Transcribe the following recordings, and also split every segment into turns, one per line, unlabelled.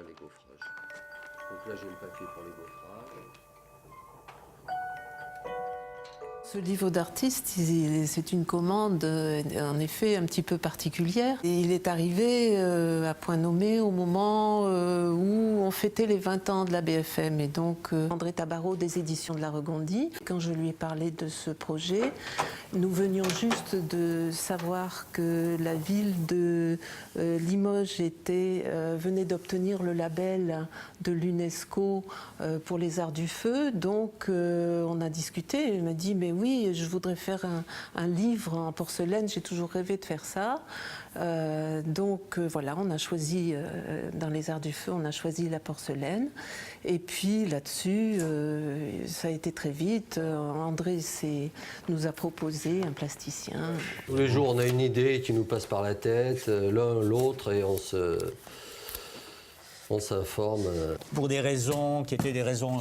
les gaufrages. Donc là, j'ai le papier pour les gaufrages.
Ce livre d'artiste, c'est une commande en effet un petit peu particulière. Et il est arrivé à point nommé au moment où on fêtait les 20 ans de la BFM. Et donc André Tabarot des éditions de la Regondie, quand je lui ai parlé de ce projet, nous venions juste de savoir que la ville de Limoges venait d'obtenir le label de l'UNESCO pour les arts du feu. Donc on a discuté, il m'a dit mais oui, je voudrais faire un livre en porcelaine, j'ai toujours rêvé de faire ça. Donc voilà, on a choisi, dans les arts du feu, on a choisi la porcelaine. Et puis là-dessus, ça a été très vite. André nous a proposé un plasticien.
Tous les jours, on a une idée qui nous passe par la tête, l'un, l'autre, et on s'informe.
Pour des raisons qui étaient des raisons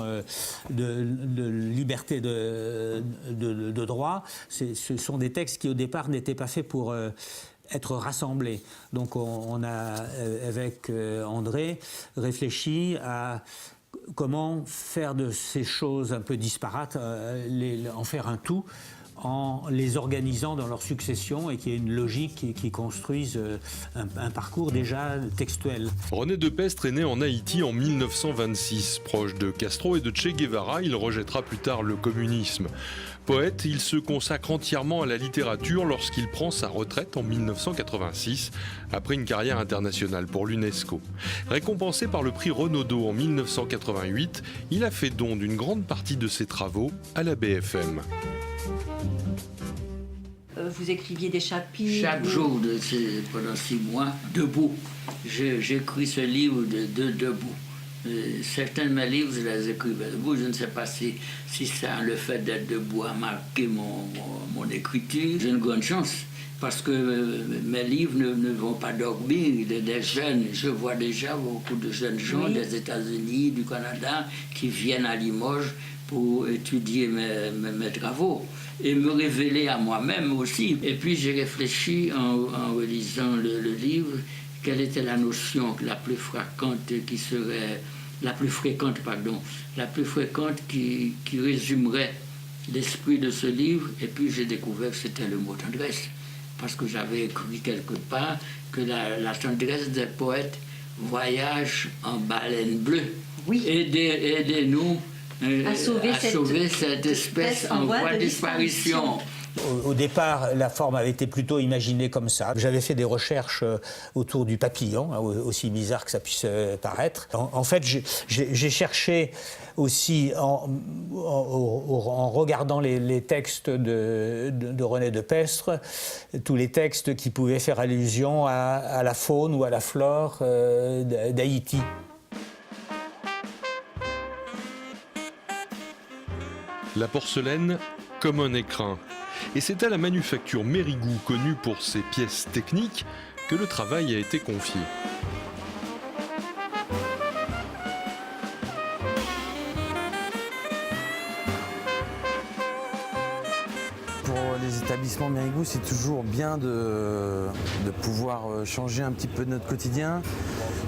de liberté de droit, ce sont des textes qui au départ n'étaient pas faits pour être rassemblés. Donc on a, avec André, réfléchi à comment faire de ces choses un peu disparates, en faire un tout, en les organisant dans leur succession et qu'il y ait une logique qui construise un parcours déjà textuel.
René Depestre est né en Haïti en 1926. Proche de Castro et de Che Guevara, il rejettera plus tard le communisme. Poète, il se consacre entièrement à la littérature lorsqu'il prend sa retraite en 1986, après une carrière internationale pour l'UNESCO. Récompensé par le prix Renaudot en 1988, il a fait don d'une grande partie de ses travaux à la BFM.
Vous écriviez des chapitres?
Chaque jour, pendant 6 mois, debout. J'écris ce livre de debout. Certains de mes livres, je les écrivais debout. Je ne sais pas si ça, le fait d'être debout a marqué mon écriture. J'ai une grande chance parce que mes livres ne vont pas dormir. Des jeunes, je vois déjà beaucoup de jeunes gens des États-Unis, du Canada, qui viennent à Limoges pour étudier mes travaux et me révéler à moi-même aussi. Et puis j'ai réfléchi en relisant le livre, quelle était la notion la plus fréquente qui résumerait l'esprit de ce livre. Et puis j'ai découvert que c'était le mot tendresse, parce que j'avais écrit quelque part que la tendresse des poètes voyage en baleine bleue.
Oui.
Aidez-nous à sauver cette espèce en voie de disparition.
Au départ, la forme avait été plutôt imaginée comme ça. J'avais fait des recherches autour du papillon, aussi bizarre que ça puisse paraître. En fait, j'ai cherché aussi, en regardant les textes de René Depestre, tous les textes qui pouvaient faire allusion à la faune ou à la flore d'Haïti.
La porcelaine comme un écrin. Et c'est à la manufacture Mérigou, connue pour ses pièces techniques, que le travail a été confié.
Pour les établissements Mérigou, c'est toujours bien de pouvoir changer un petit peu de notre quotidien,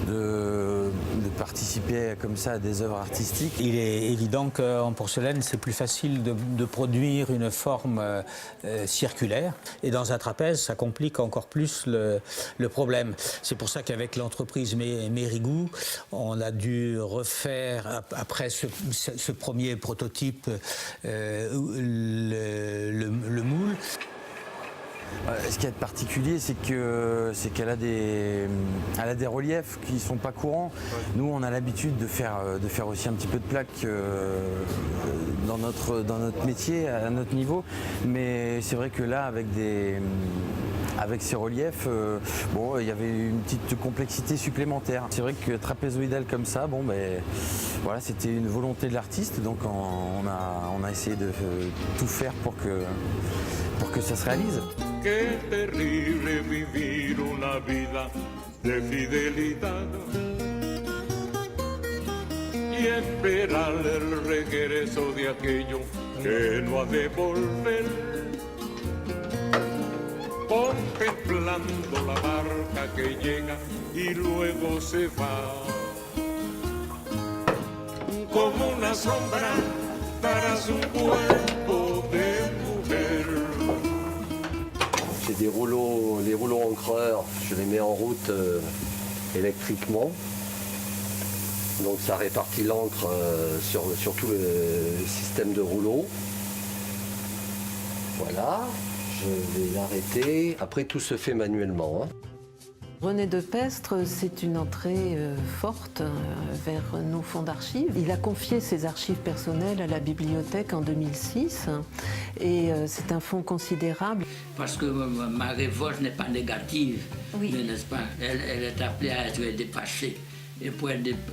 de participer comme ça à des œuvres artistiques.
Il est évident qu'en porcelaine, c'est plus facile de produire une forme circulaire. Et dans un trapèze, ça complique encore plus le problème. C'est pour ça qu'avec l'entreprise Mérigou, on a dû refaire, après ce premier prototype, le moule.
Ce qui est particulier, c'est qu'elle a des reliefs qui ne sont pas courants. Nous, on a l'habitude de faire aussi un petit peu de plaques dans notre métier, à notre niveau. Mais c'est vrai que là, avec ces reliefs, il y avait une petite complexité supplémentaire. C'est vrai que trapézoïdal comme ça, voilà, c'était une volonté de l'artiste. Donc on a essayé de tout faire pour que ça se réalise.
Qué terrible vivir una vida de fidelidad y esperar el regreso de aquello que no ha de volver, contemplando la barca que llega y luego se va. como una sombra tras un cuerpo de mujer.
J'ai des rouleaux, les rouleaux encreurs, je les mets en route électriquement. Donc ça répartit l'encre sur tout le système de rouleau. Voilà, je vais l'arrêter. Après tout se fait manuellement, hein.
René Depestre, c'est une entrée forte vers nos fonds d'archives. Il a confié ses archives personnelles à la bibliothèque en 2006 et c'est un fonds considérable.
Parce que ma révolte n'est pas négative,
Oui.
n'est-ce pas? Elle est appelée à être dépassée. Et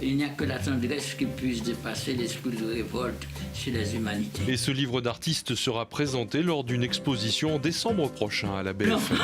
il n'y a que la tendresse qui puisse dépasser l'esprit de révolte chez les humanités.
Et ce livre d'artiste sera présenté lors d'une exposition en décembre prochain à la BFM.